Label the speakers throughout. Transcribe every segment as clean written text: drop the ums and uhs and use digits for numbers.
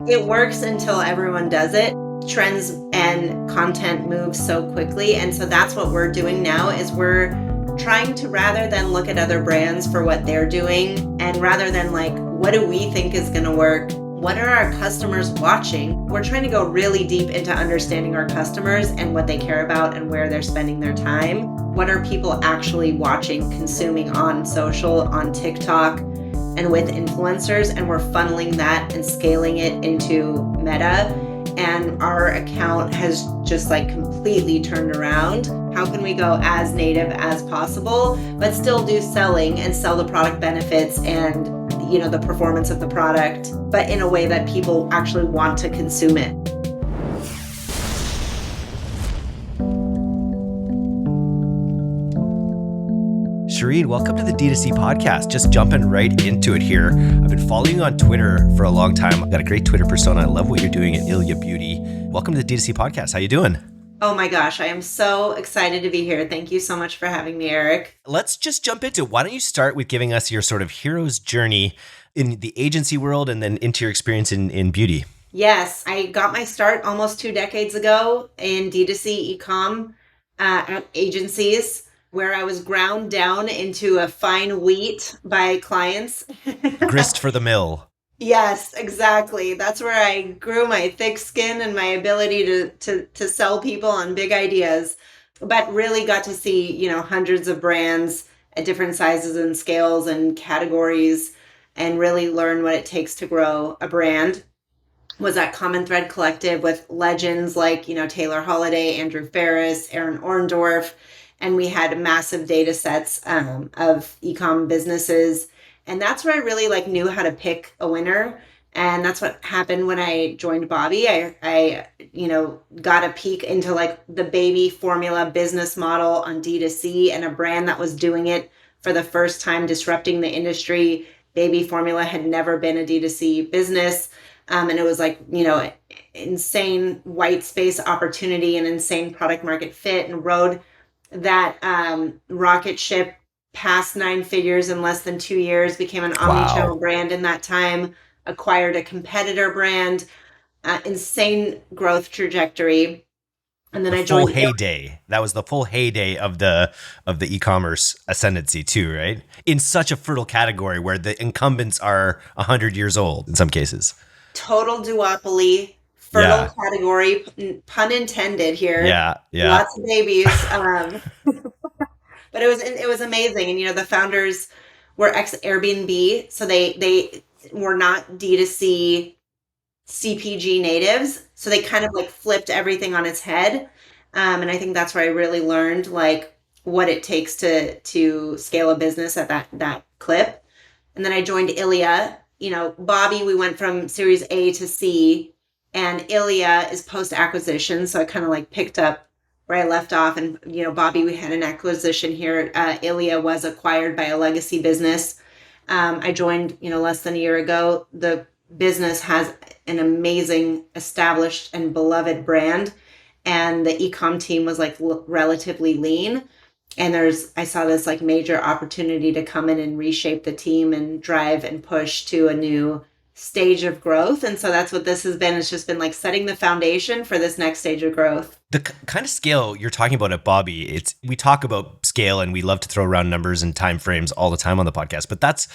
Speaker 1: It works until everyone does it. Trends and content move so quickly. And so that's what we're doing now is we're trying to, rather than look at other brands for what they're doing, and rather than like, what do we think is going to work? What are our customers watching? We're trying to go really deep into understanding our customers and what they care about and where they're spending their time. What are people actually watching, consuming on social, on TikTok, and with influencers? And we're funneling that and scaling it into Meta. And our account has just like completely turned around. How can we go as native as possible, but still do selling and sell the product benefits and the performance of the product, but in a way that people actually want to consume it.
Speaker 2: Cherene, welcome to the DTC Podcast. Just jumping right into it here. I've been following you on Twitter for a long time. I've got a great Twitter persona. I love what you're doing at ILIA Beauty. Welcome to the DTC Podcast. How you doing?
Speaker 1: Oh my gosh, I am so excited to be here. Thank you so much for having me, Eric.
Speaker 2: Let's just jump into it. Why don't you start with giving us your sort of hero's journey in the agency world and then into your experience in beauty?
Speaker 1: Yes, I got my start almost 2 decades ago in DTC e-com at agencies, where I was ground down into a fine wheat by clients.
Speaker 2: Grist for the mill.
Speaker 1: Yes, exactly. That's where I grew my thick skin and my ability to sell people on big ideas, but really got to see, hundreds of brands at different sizes and scales and categories, and really learn what it takes to grow a brand. Was at Common Thread Collective with legends like, Taylor Holiday, Andrew Ferris, Aaron Orndorff, and we had massive data sets of e-com businesses. And that's where I really knew how to pick a winner. And that's what happened when I joined Bobbi. I got a peek into the baby formula business model on D2C and a brand that was doing it for the first time, disrupting the industry. Baby formula had never been a D2C business. And it was insane white space opportunity and insane product market fit, and rode that rocket ship past 9 figures in less than 2 years, became an omnichannel brand in that time, acquired a competitor brand, insane growth trajectory. And then I joined.
Speaker 2: Full heyday. That was the full heyday of the e-commerce ascendancy too, right? In such a fertile category where the incumbents are 100 years old in some cases.
Speaker 1: Total duopoly, fertile category, pun intended here.
Speaker 2: Yeah.
Speaker 1: Lots of babies. But it was amazing. And, the founders were ex-Airbnb. So they were not D2C CPG natives. So they kind of flipped everything on its head. And I think that's where I really learned what it takes to scale a business at that clip. And then I joined ILIA. Bobbi, we went from Series A to C, and ILIA is post-acquisition. So I kind of picked up where I left off. And, Bobbi, we had an acquisition here. ILIA was acquired by a legacy business. I joined, less than a year ago. The business has an amazing, established and beloved brand. And the e-com team was relatively lean. And I saw this major opportunity to come in and reshape the team and drive and push to a new stage of growth. And so that's what this has been. It's just been setting the foundation for this next stage of growth.
Speaker 2: The kind of scale you're talking about at Bobbi, we talk about scale and we love to throw around numbers and time frames all the time on the podcast, but that's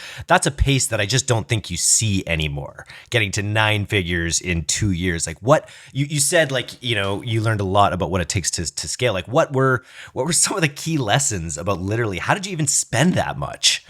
Speaker 2: a pace that I just don't think you see anymore. Getting to 9 figures in 2 years. What you said, you learned a lot about what it takes to scale. What were some of the key lessons about literally how did you even spend that much?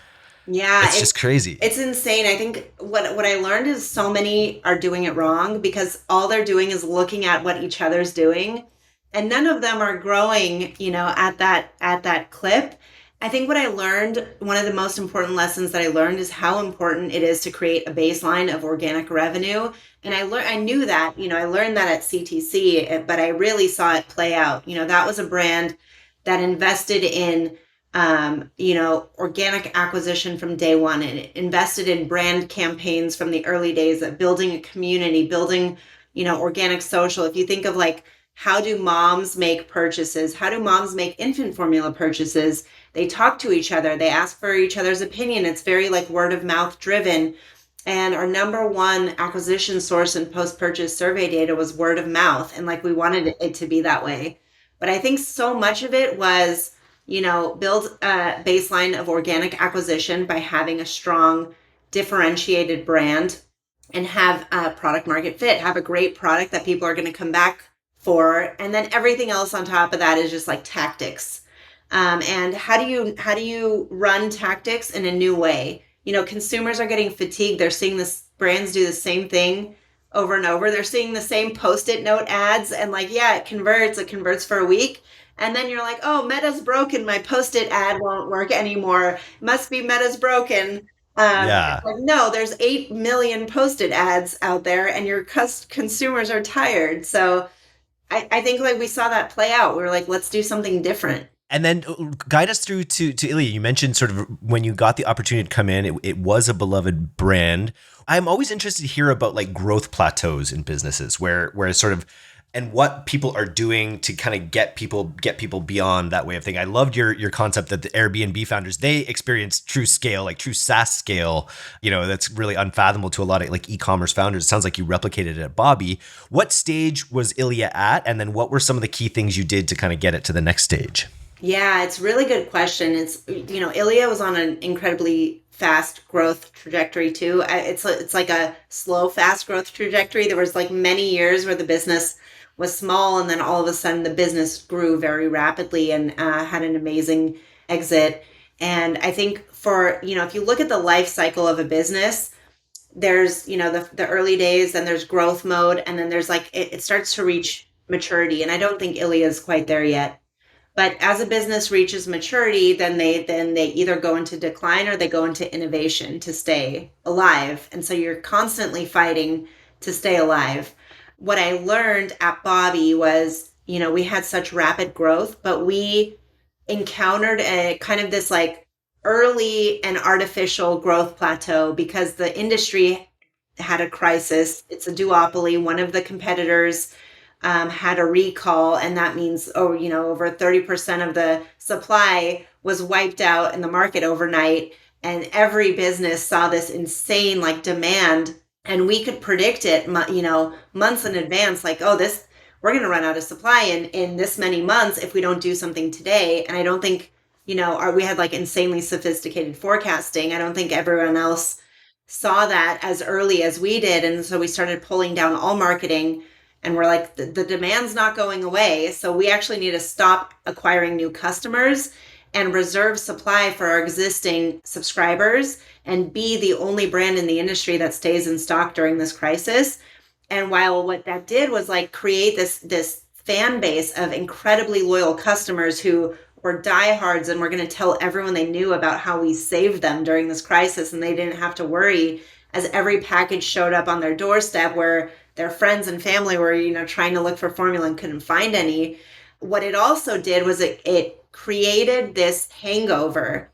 Speaker 1: Yeah,
Speaker 2: it's just crazy.
Speaker 1: It's insane. I think what I learned is so many are doing it wrong because all they're doing is looking at what each other's doing, and none of them are growing, at that clip. I think what I learned, one of the most important lessons that I learned is how important it is to create a baseline of organic revenue. And I knew that, I learned that at CTC, but I really saw it play out. That was a brand that invested in organic acquisition from day one, and it invested in brand campaigns from the early days of building a community, building, organic social. If you think of how do moms make purchases? How do moms make infant formula purchases? They talk to each other. They ask for each other's opinion. It's very word of mouth driven. And our number one acquisition source in post-purchase survey data was word of mouth. And like we wanted it to be that way. But I think so much of it was, build a baseline of organic acquisition by having a strong, differentiated brand and have a product market fit, have a great product that people are going to come back for. And then everything else on top of that is just like tactics. And how do you run tactics in a new way? Consumers are getting fatigued. They're seeing this brands do the same thing over and over. They're seeing the same post-it note ads and like, yeah, it converts for a week. And then you're like, oh, Meta's broken. My post-it ad won't work anymore. Must be Meta's broken.
Speaker 2: Yeah.
Speaker 1: It's like, no, there's 8 million post-it ads out there and your consumers are tired. So I think like we saw that play out. We were like, let's do something different.
Speaker 2: And then guide us through to ILIA. You mentioned sort of when you got the opportunity to come in, it was a beloved brand. I'm always interested to hear about like growth plateaus in businesses where sort of and what people are doing to kind of get people beyond that way of thinking. I loved your concept that the Airbnb founders, they experienced true scale, like true SaaS scale, that's really unfathomable to a lot of like e-commerce founders. It sounds like you replicated it at Bobby. What stage was ILIA at? And then what were some of the key things you did to kind of get it to the next stage?
Speaker 1: Yeah, it's a really good question. It's, ILIA was on an incredibly fast growth trajectory too. It's like a slow, fast growth trajectory. There was like many years where the business was small and then all of a sudden the business grew very rapidly and had an amazing exit. And I think if you look at the life cycle of a business, there's, the early days, then there's growth mode, and then there's like, it starts to reach maturity. And I don't think ILIA is quite there yet. But as a business reaches maturity, then they either go into decline or they go into innovation to stay alive. And so you're constantly fighting to stay alive. What I learned at Bobby was, we had such rapid growth, but we encountered a kind of this like early and artificial growth plateau because the industry had a crisis. It's a duopoly. One of the competitors had a recall, and that means, over 30% of the supply was wiped out in the market overnight. And every business saw this insane like demand, and we could predict it, months in advance, like, we're going to run out of supply in this many months if we don't do something today. And I don't think, we had like insanely sophisticated forecasting. I don't think everyone else saw that as early as we did. And so we started pulling down all marketing. And we're like, the demand's not going away. So we actually need to stop acquiring new customers and reserve supply for our existing subscribers and be the only brand in the industry that stays in stock during this crisis. And while what that did was like create this fan base of incredibly loyal customers who were diehards and were going to tell everyone they knew about how we saved them during this crisis, and they didn't have to worry as every package showed up on their doorstep where their friends and family were, trying to look for formula and couldn't find any. What it also did was it created this hangover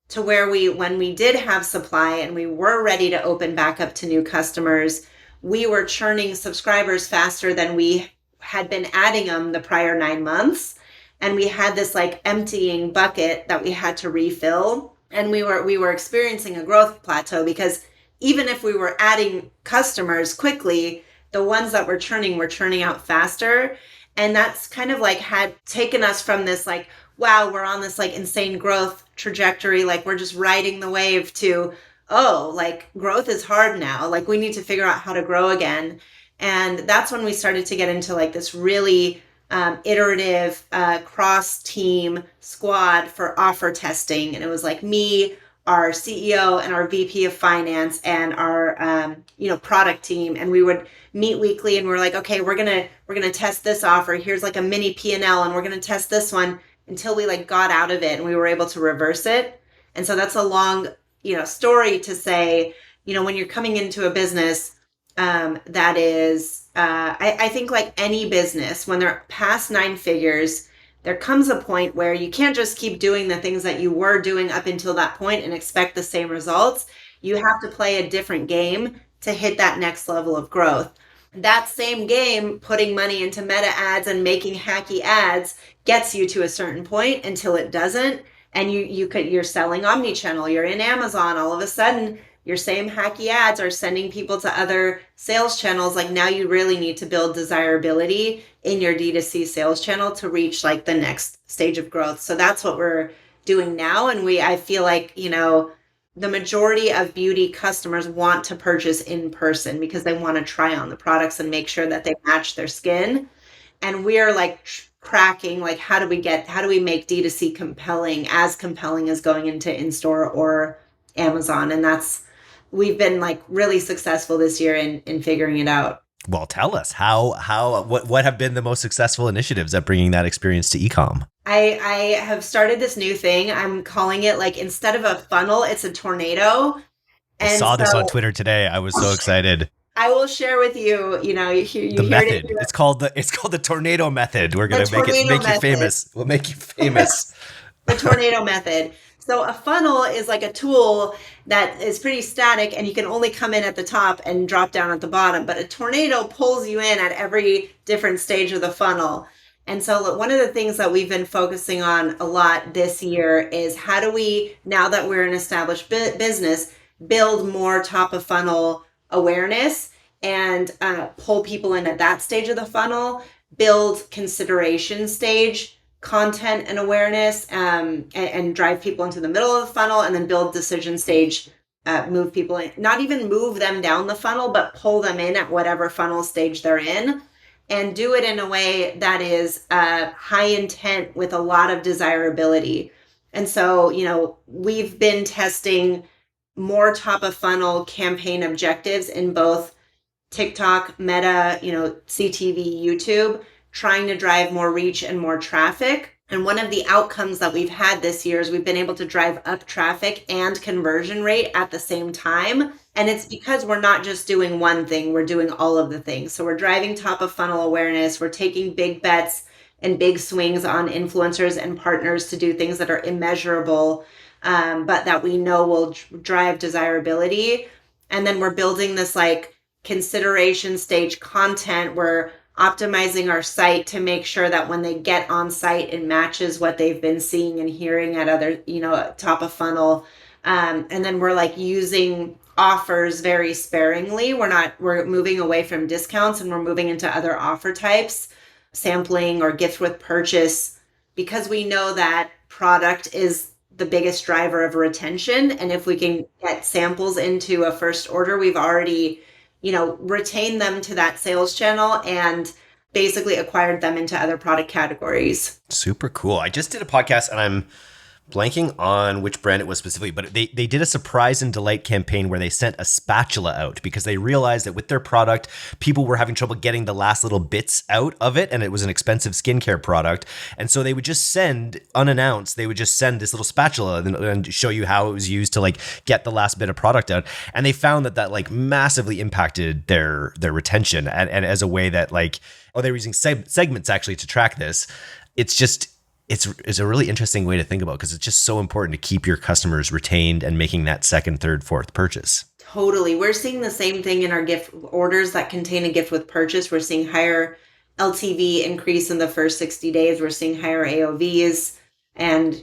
Speaker 1: to where when we did have supply and we were ready to open back up to new customers, we were churning subscribers faster than we had been adding them the prior 9 months. And we had this like emptying bucket that we had to refill. And we were experiencing a growth plateau because even if we were adding customers quickly, the ones that were churning out faster. And that's kind of like had taken us from this like, wow, we're on this like insane growth trajectory. Like we're just riding the wave to, oh, like growth is hard now. Like we need to figure out how to grow again. And that's when we started to get into like this really iterative cross team squad for offer testing. And it was like me, our CEO and our VP of finance and our product team, and we would meet weekly and we're like, okay, we're gonna test this offer. Here's like a mini P&L and we're gonna test this one until we like got out of it and we were able to reverse it. And so that's a long story to say, when you're coming into a business that is I think like any business, when they're past 9 figures, there comes a point where you can't just keep doing the things that you were doing up until that point and expect the same results. You have to play a different game to hit that next level of growth. That same game, putting money into meta ads and making hacky ads, gets you to a certain point until it doesn't. And you're selling omnichannel, you're in Amazon, all of a sudden, your same hacky ads are sending people to other sales channels. Like now you really need to build desirability in your D2C sales channel to reach like the next stage of growth. So that's what we're doing now. And I feel like, the majority of beauty customers want to purchase in person because they want to try on the products and make sure that they match their skin. And we're like cracking, like, how do we make D2C compelling as going into in-store or Amazon? And we've been like really successful this year in figuring it out.
Speaker 2: Well, tell us what have been the most successful initiatives at bringing that experience to e-com?
Speaker 1: I have started this new thing. I'm calling it, like, instead of a funnel, it's a tornado.
Speaker 2: I saw this on Twitter today. I was so excited.
Speaker 1: I will share with you, you
Speaker 2: the method. It's called the tornado method. We're going to make you famous. We'll make you famous.
Speaker 1: The tornado method. So a funnel is like a tool that is pretty static and you can only come in at the top and drop down at the bottom. But a tornado pulls you in at every different stage of the funnel. And so one of the things that we've been focusing on a lot this year is how do we, now that we're an established business, build more top of funnel awareness and pull people in at that stage of the funnel, build consideration stage content and awareness, and drive people into the middle of the funnel, and then build decision stage, move people in, not even move them down the funnel, but pull them in at whatever funnel stage they're in, and do it in a way that is high intent with a lot of desirability. And so, we've been testing more top of funnel campaign objectives in both TikTok, Meta, CTV, YouTube, trying to drive more reach and more traffic. And one of the outcomes that we've had this year is we've been able to drive up traffic and conversion rate at the same time. And it's because we're not just doing one thing, we're doing all of the things. So we're driving top of funnel awareness, we're taking big bets and big swings on influencers and partners to do things that are immeasurable, but that we know will drive desirability. And then we're building this like consideration stage content. We're optimizing our site to make sure that when they get on site, it matches what they've been seeing and hearing at other, top of funnel. And then we're like using offers very sparingly. We're moving away from discounts and we're moving into other offer types, sampling or gift with purchase, because we know that product is the biggest driver of retention. And if we can get samples into a first order, we've already retain them to that sales channel and basically acquired them into other product categories.
Speaker 2: Super cool. I just did a podcast and I'm blanking on which brand it was specifically, but they did a surprise and delight campaign where they sent a spatula out because they realized that with their product, people were having trouble getting the last little bits out of it, and it was an expensive skincare product. And so they would just send, unannounced, they would just send this little spatula and show you how it was used to like get the last bit of product out. And they found that like massively impacted their retention, and as a way that like, they were using segments actually to track this. It's a really interesting way to think about, because it's just so important to keep your customers retained and making that second, third, fourth purchase.
Speaker 1: Totally. We're seeing the same thing in our gift orders that contain a gift with purchase. We're seeing higher LTV increase in the first 60 days. We're seeing higher AOVs. And,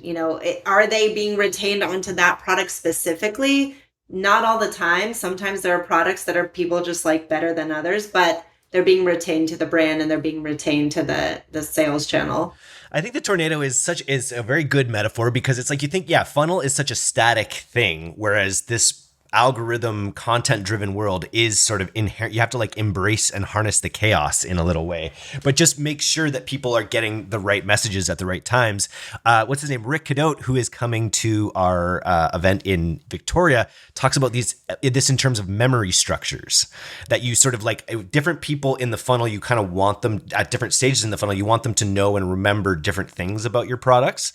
Speaker 1: are they being retained onto that product specifically? Not all the time. Sometimes there are products that are people just like better than others, but they're being retained to the brand and they're being retained to the sales channel.
Speaker 2: I think the tornado is a very good metaphor, because it's like, you think, funnel is such a static thing, whereas this algorithm content driven world is sort of inherent. You have to like embrace and harness the chaos in a little way, but just make sure that people are getting the right messages at the right times. What's his name? Rick Cadotte, who is coming to our event in Victoria, talks about this in terms of memory structures, that you sort of like different people in the funnel, you kind of want them at different stages in the funnel, you want them to know and remember different things about your products.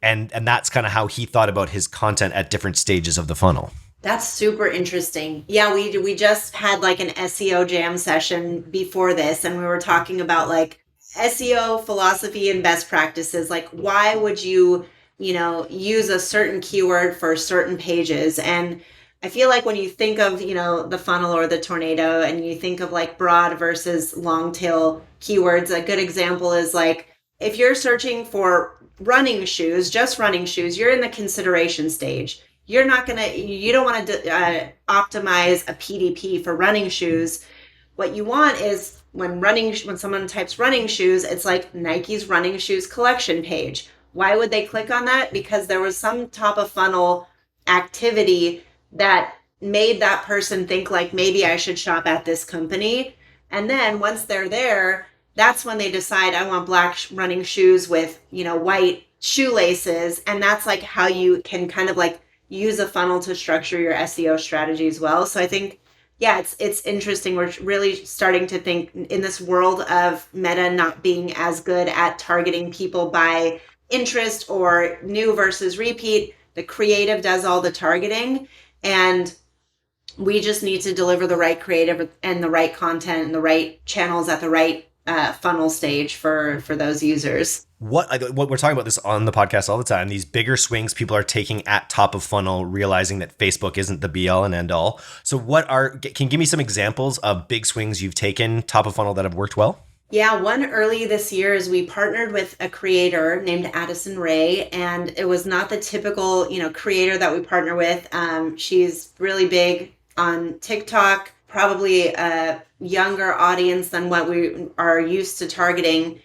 Speaker 2: And that's kind of how he thought about his content at different stages of the funnel.
Speaker 1: That's super interesting. Yeah, we just had like an SEO jam session before this, and we were talking about like SEO philosophy and best practices. Like, why would you, use a certain keyword for certain pages? And I feel like when you think of, the funnel or the tornado, and you think of like broad versus long tail keywords, a good example is like, if you're searching for running shoes, just running shoes, you're in the consideration stage. you don't want to optimize a PDP for running shoes. What you want is when someone types running shoes, it's like Nike's running shoes collection page. Why would they click on that? Because there was some top of funnel activity that made that person think like maybe I should shop at this company. And then once they're there, that's when they decide I want black running shoes with, white shoelaces. And that's like how you can kind of like use a funnel to structure your SEO strategy as well. So I think, yeah, it's interesting. We're really starting to think in this world of Meta not being as good at targeting people by interest or new versus repeat. The creative does all the targeting, and we just need to deliver the right creative and the right content and the right channels at the right funnel stage for those users.
Speaker 2: What we're talking about this on the podcast all the time, these bigger swings people are taking at top of funnel, realizing that Facebook isn't the be all and end all. So can you give me some examples of big swings you've taken top of funnel that have worked well?
Speaker 1: Yeah, one early this year is we partnered with a creator named Addison Rae, and it was not the typical, creator that we partner with. She's really big on TikTok, probably a younger audience than what we are used to targeting.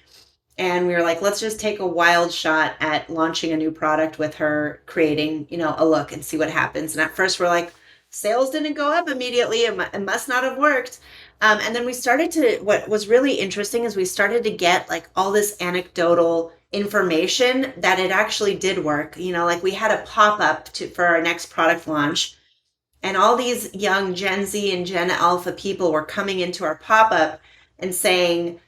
Speaker 1: And we were like, let's just take a wild shot at launching a new product with her, creating, a look and see what happens. And at first we're like, sales didn't go up immediately. It must not have worked. And then what was really interesting is we started to get like all this anecdotal information that it actually did work. Like we had a pop-up for our next product launch, and all these young Gen Z and Gen Alpha people were coming into our pop-up and saying,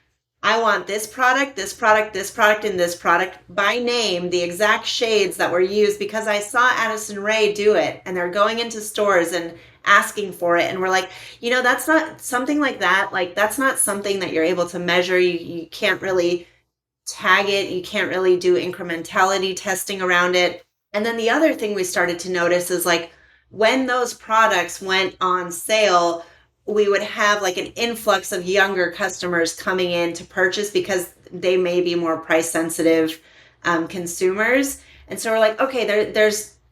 Speaker 1: I want this product, this product, this product, and this product by name, the exact shades that were used, because I saw Addison Rae do it, and they're going into stores and asking for it. And we're like, that's not something like that. Like, that's not something that you're able to measure. You can't really tag it. You can't really do incrementality testing around it. And then the other thing we started to notice is like when those products went on sale, we would have like an influx of younger customers coming in to purchase because they may be more price sensitive consumers. And so we're like, okay,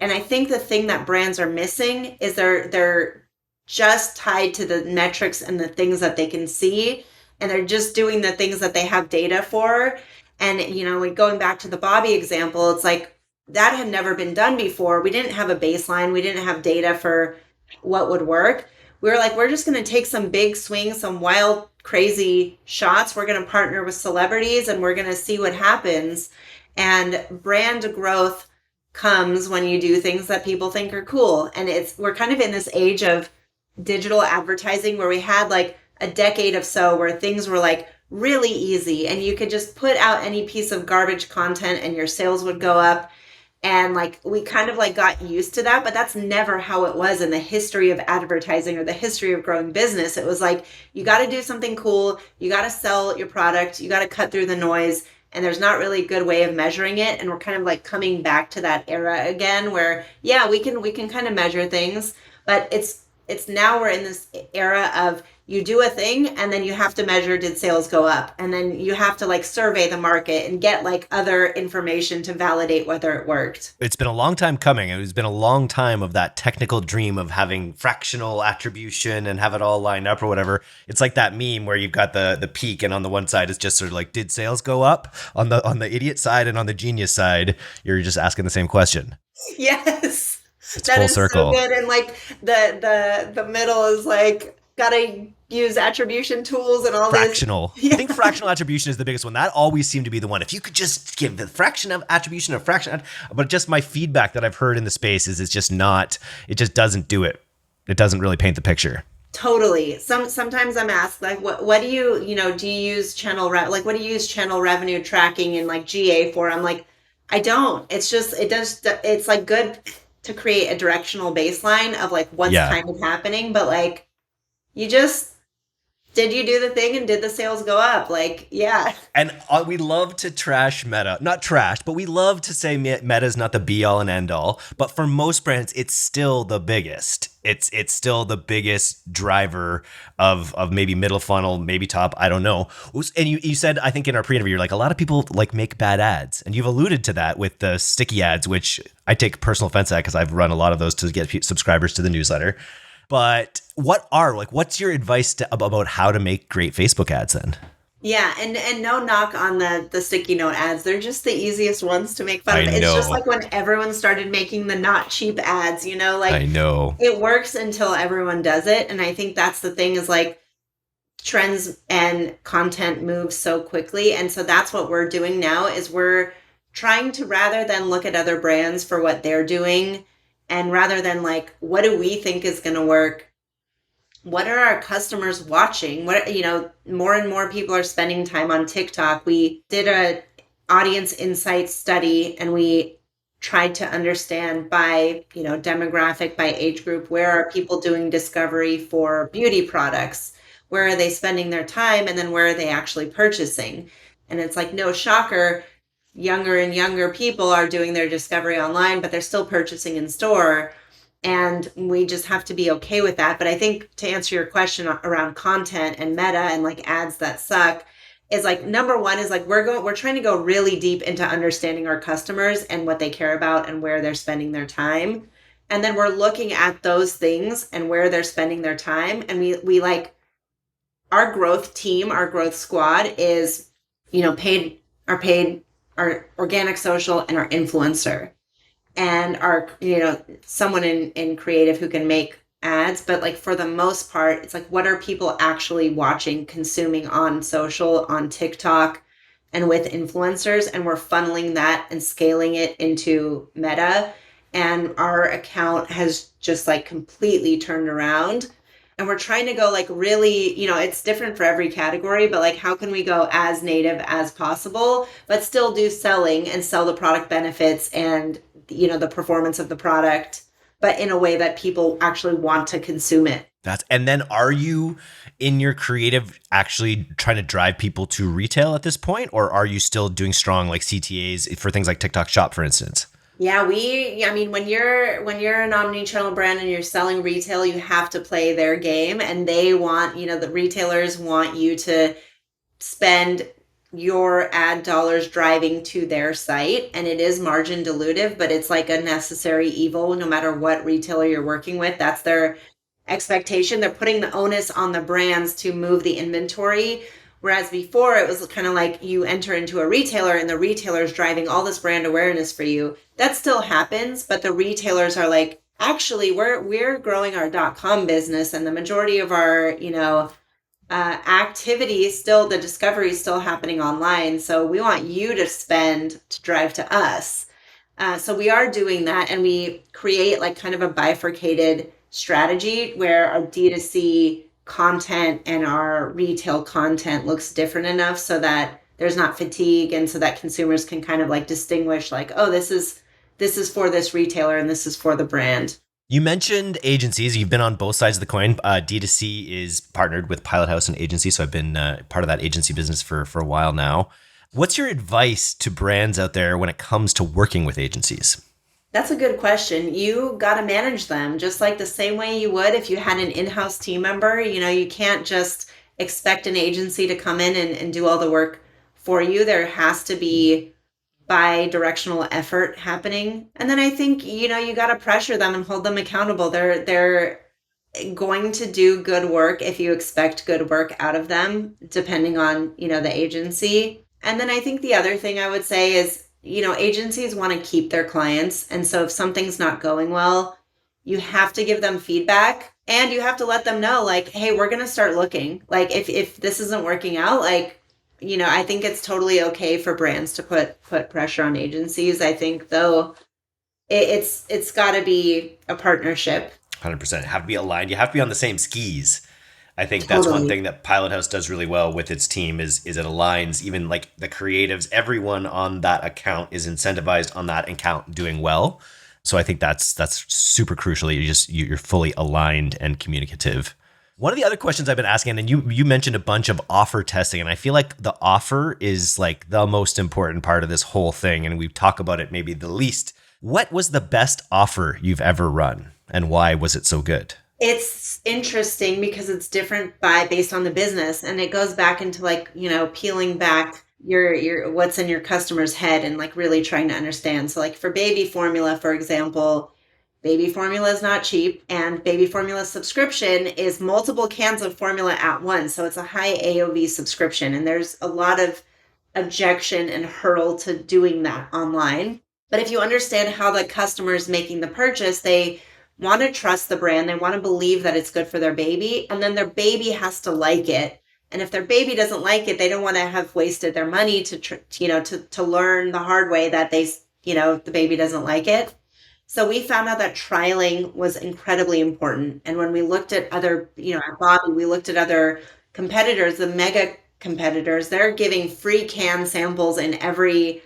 Speaker 1: and I think the thing that brands are missing is they're just tied to the metrics and the things that they can see, and they're just doing the things that they have data for. And going back to the Bobby example, it's like that had never been done before. We didn't have a baseline. We didn't have data for what would work. We were like, we're just going to take some big swings, some wild, crazy shots. We're going to partner with celebrities and we're going to see what happens. And brand growth comes when you do things that people think are cool. And we're kind of in this age of digital advertising where we had like a decade of so where things were like really easy and you could just put out any piece of garbage content and your sales would go up. And like we kind of like got used to that, but that's never how it was in the history of advertising or the history of growing business. It was like, you got to do something cool. You got to sell your product. You got to cut through the noise. And there's not really a good way of measuring it. And we're kind of like coming back to that era again where, yeah, we can kind of measure things, but it's now we're in this era of you do a thing and then you have to measure, did sales go up? And then you have to like survey the market and get like other information to validate whether it worked.
Speaker 2: It's been a long time coming. It's been a long time of that technical dream of having fractional attribution and have it all lined up or whatever. It's like that meme where you've got the peak and on the one side it's just sort of like, did sales go up? On the idiot side and on the genius side, you're just asking the same question.
Speaker 1: Yes.
Speaker 2: It's that full circle.
Speaker 1: So good. And like the middle is like, gotta use attribution tools and all
Speaker 2: fractional.
Speaker 1: Yeah.
Speaker 2: I think fractional attribution is the biggest one. That always seemed to be the one. If you could just give the fraction of attribution a fraction, but just my feedback that I've heard in the space is it just doesn't do it. It doesn't really paint the picture.
Speaker 1: Totally. Sometimes I'm asked like, what do you use what do you use channel revenue tracking in like GA for? I'm like, I don't. It's like good to create a directional baseline of like what's kind of happening, but like you just did you do the thing and did the sales go up? Like, yeah.
Speaker 2: And we love to trash Meta. Not trash, but we love to say Meta is not the be all and end all. But for most brands, it's still the biggest. It's still the biggest driver of maybe middle funnel, maybe top. I don't know. And you said, I think in our pre-interview, you're like, a lot of people like make bad ads. And you've alluded to that with the sticky ads, which I take personal offense at because I've run a lot of those to get subscribers to the newsletter. But what's your advice about how to make great Facebook ads then?
Speaker 1: Yeah, and no knock on the sticky note ads. They're just the easiest ones to make fun of. It's
Speaker 2: know.
Speaker 1: just like when everyone started making the not cheap ads, like
Speaker 2: I know.
Speaker 1: It works until everyone does it. And I think that's the thing is like trends and content move so quickly. And so that's what we're doing now is we're trying to, rather than look at other brands for what they're doing, and rather than like, what do we think is going to work? What are our customers watching? More and more people are spending time on TikTok. We did a audience insight study and we tried to understand by, demographic, by age group, where are people doing discovery for beauty products? Where are they spending their time? And then where are they actually purchasing? And it's like, no shocker, younger and younger people are doing their discovery online, but they're still purchasing in store. And we just have to be okay with that. But I think to answer your question around content and meta and like ads that suck is like, number one is like, we're trying to go really deep into understanding our customers and what they care about and where they're spending their time. And then we're looking at those things and where they're spending their time. And we like our growth team, our growth squad is, paid, our organic social, and our influencer, and our, someone in creative who can make ads. But like for the most part, it's like, what are people actually watching, consuming on social, on TikTok, and with influencers? And we're funneling that and scaling it into Meta. And our account has just like completely turned around. And we're trying to go like really, it's different for every category, but like, how can we go as native as possible, but still do selling and sell the product benefits and, the performance of the product, but in a way that people actually want to consume it.
Speaker 2: And then are you in your creative actually trying to drive people to retail at this point? Or are you still doing strong like CTAs for things like TikTok Shop, for instance?
Speaker 1: Yeah, when you're an omnichannel brand and you're selling retail, you have to play their game, and they want, the retailers want you to spend your ad dollars driving to their site, and it is margin dilutive, but it's like a necessary evil no matter what retailer you're working with. That's their expectation. They're putting the onus on the brands to move the inventory. Whereas before it was kind of like you enter into a retailer and the retailer's driving all this brand awareness for you. That still happens, but the retailers are like, actually, we're growing our .com business, and the majority of our, activity still, the discovery is still happening online. So we want you to spend to drive to us. So we are doing that, and we create like kind of a bifurcated strategy where our D2C content and our retail content looks different enough so that there's not fatigue, and so that consumers can kind of like distinguish like, oh, this is for this retailer and this is for the brand.
Speaker 2: You mentioned agencies. You've been on both sides of the coin. D2C is partnered with Pilot House, an agency, so I've been part of that agency business for a while now. What's your advice to brands out there when it comes to working with agencies?
Speaker 1: That's a good question. You got to manage them just like the same way you would if you had an in-house team member. You can't just expect an agency to come in and do all the work for you. There has to be bi-directional effort happening. And then I think, you got to pressure them and hold them accountable. They're going to do good work if you expect good work out of them, depending on, the agency. And then I think the other thing I would say is, agencies want to keep their clients. And so if something's not going well, you have to give them feedback, and you have to let them know like, hey, we're going to start looking. Like if this isn't working out, like, I think it's totally okay for brands to put pressure on agencies. I think though it's got to be a partnership.
Speaker 2: 100%. Have to be aligned. You have to be on the same skis. I think that's one thing that Pilot House does really well with its team is it aligns even like the creatives. Everyone on that account is incentivized on that account doing well. So I think that's super crucial. You're fully aligned and communicative. One of the other questions I've been asking, and you mentioned a bunch of offer testing, and I feel like the offer is like the most important part of this whole thing, and we talk about it maybe the least. What was the best offer you've ever run, and why was it so good?
Speaker 1: It's interesting because it's different based on the business, and it goes back into like, peeling back your what's in your customer's head and like really trying to understand. So like for baby formula, for example, baby formula is not cheap, and baby formula subscription is multiple cans of formula at once. So it's a high AOV subscription, and there's a lot of objection and hurdle to doing that online. But if you understand how the customer is making the purchase, they want to trust the brand, they want to believe that it's good for their baby, and then their baby has to like it. And if their baby doesn't like it, they don't want to have wasted their money to learn the hard way that the baby doesn't like it. So we found out that trialing was incredibly important. And when we looked at at Bobby, we looked at other competitors, the mega competitors, they're giving free can samples in every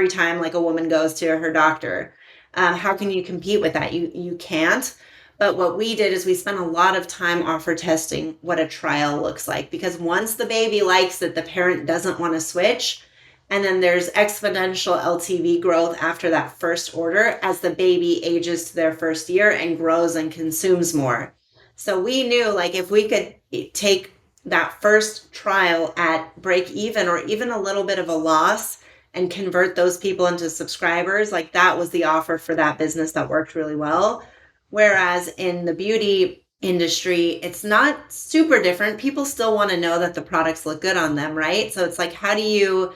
Speaker 1: time like a woman goes to her doctor. How can you compete with that? You can't. But what we did is we spent a lot of time offer testing what a trial looks like, because once the baby likes it, the parent doesn't want to switch. And then there's exponential LTV growth after that first order as the baby ages to their first year and grows and consumes more. So we knew like if we could take that first trial at break even or even a little bit of a loss and convert those people into subscribers, like that was the offer for that business that worked really well. Whereas in the beauty industry, it's not super different. People still want to know that the products look good on them, right? So it's like, how do you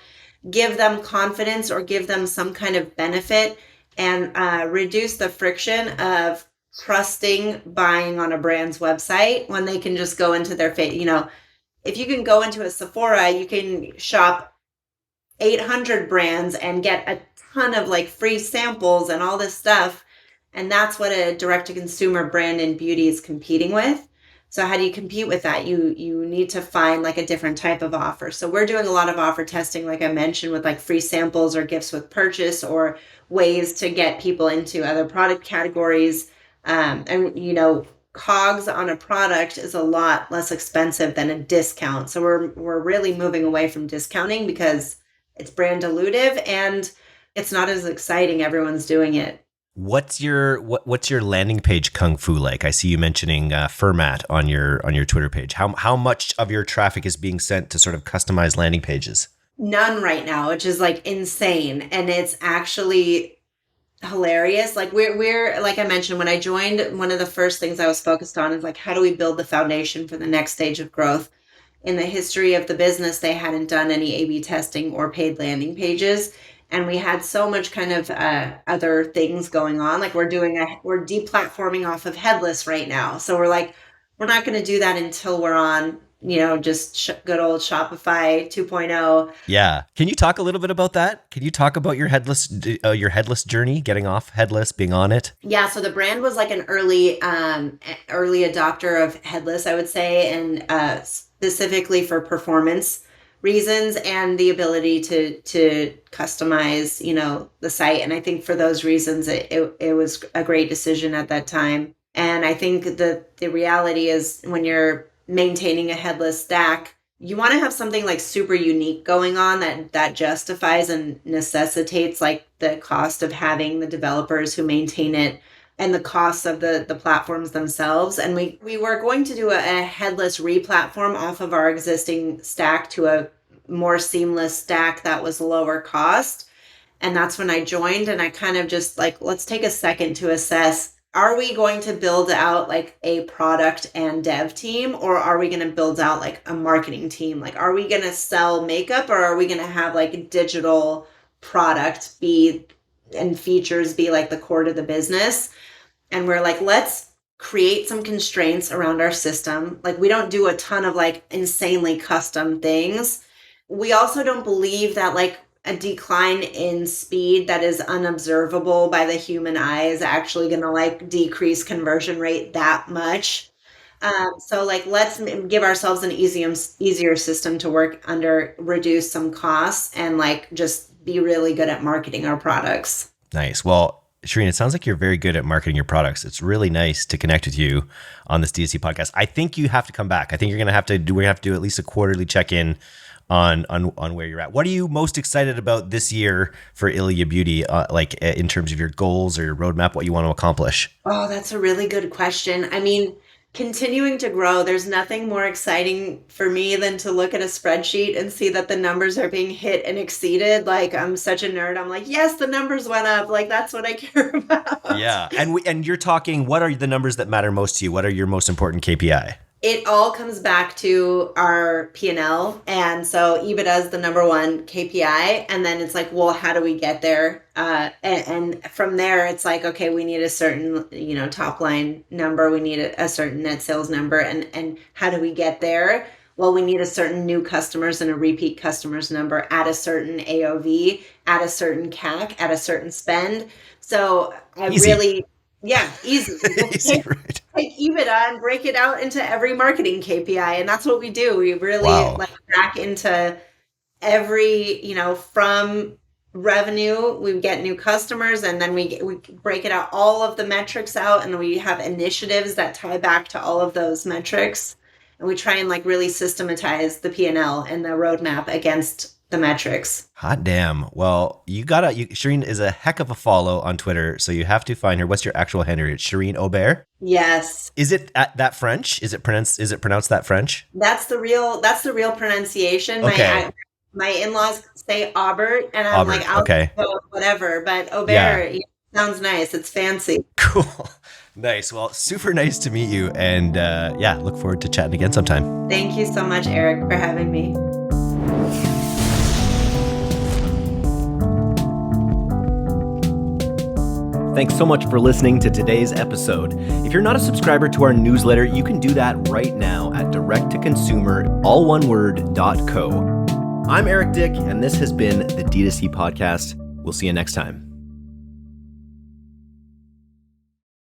Speaker 1: give them confidence or give them some kind of benefit and reduce the friction of trusting buying on a brand's website when they can just go into their if you can go into a Sephora, you can shop 800 brands and get a ton of like free samples and all this stuff. And that's what a direct to consumer brand in beauty is competing with. So how do you compete with that? You need to find like a different type of offer. So we're doing a lot of offer testing, like I mentioned, with like free samples or gifts with purchase or ways to get people into other product categories. COGS on a product is a lot less expensive than a discount. So we're really moving away from discounting because it's brand dilutive and it's not as exciting. Everyone's doing it.
Speaker 2: What's your landing page kung fu like? I see you mentioning format on your Twitter page. How much of your traffic is being sent to sort of customized landing pages?
Speaker 1: None right now, which is like insane, and it's actually hilarious. Like we're like I mentioned, when I joined, one of the first things I was focused on is like, how do we build the foundation for the next stage of growth? In the history of the business, they hadn't done any A/B testing or paid landing pages. And we had so much kind of other things going on. Like we're deplatforming off of Headless right now. So we're like, we're not going to do that until we're on, just good old Shopify 2.0.
Speaker 2: Yeah. Can you talk a little bit about that? Can you talk about your headless journey, getting off Headless, being on it?
Speaker 1: Yeah. So the brand was like an early adopter of Headless, I would say, and specifically for performance reasons and the ability to customize, the site. And I think for those reasons, it was a great decision at that time. And I think the reality is when you're maintaining a headless stack, you want to have something like super unique going on that justifies and necessitates like the cost of having the developers who maintain it and the costs of the platforms themselves. And we were going to do a headless replatform off of our existing stack to a more seamless stack that was lower cost. And that's when I joined, and I kind of just like, let's take a second to assess, are we going to build out like a product and dev team, or are we going to build out like a marketing team? Like, are we going to sell makeup, or are we going to have like a digital product and features be like the core to the business? And we're like, let's create some constraints around our system. Like we don't do a ton of like insanely custom things. We also don't believe that like a decline in speed that is unobservable by the human eye is actually going to like decrease conversion rate that much. So like, let's give ourselves an easier system to work under, reduce some costs, and like just be really good at marketing our products.
Speaker 2: Nice. Well, Cherene, it sounds like you're very good at marketing your products. It's really nice to connect with you on this DTC podcast. I think you have to come back. I think we're going to have to do at least a quarterly check-in on where you're at. What are you most excited about this year for ILIA Beauty, like in terms of your goals or your roadmap, what you want to accomplish?
Speaker 1: Oh, that's a really good question. I mean, continuing to grow, there's nothing more exciting for me than to look at a spreadsheet and see that the numbers are being hit and exceeded. Like, I'm such a nerd. I'm like, yes, the numbers went up. Like, that's what I care about.
Speaker 2: Yeah. And you're talking, what are the numbers that matter most to you? What are your most important KPI?
Speaker 1: It all comes back to our P&L. And so EBITDA is the number one KPI. And then it's like, well, how do we get there? And from there, it's like, okay, we need a certain, top line number. We need a certain net sales number. And how do we get there? Well, we need a certain new customers and a repeat customers number at a certain AOV, at a certain CAC, at a certain spend. So
Speaker 2: Easy.
Speaker 1: Easy.
Speaker 2: Easy, right?
Speaker 1: Take EBITDA and break it out into every marketing KPI. And that's what we do. We really back into every, from revenue, we get new customers, and then we break it out, all of the metrics out, and we have initiatives that tie back to all of those metrics. And we try and really systematize the P&L and the roadmap against the metrics.
Speaker 2: Hot damn. Well, Cherene is a heck of a follow on Twitter, so you have to find her. What's your actual handle? It's Cherene Aubert?
Speaker 1: Yes.
Speaker 2: Is it that French? Is it pronounced that French?
Speaker 1: That's the real pronunciation.
Speaker 2: Okay.
Speaker 1: My in-laws say Aubert, and I'm
Speaker 2: Aubert,
Speaker 1: like, I'll go whatever, but Aubert sounds nice. It's fancy.
Speaker 2: Cool. Nice. Well, super nice to meet you, and look forward to chatting again sometime.
Speaker 1: Thank you so much, Eric, for having me.
Speaker 2: Thanks so much for listening to today's episode. If you're not a subscriber to our newsletter, you can do that right now at directtoconsumer.co. I'm Eric Dick, and this has been the D2C Podcast. We'll see you next time.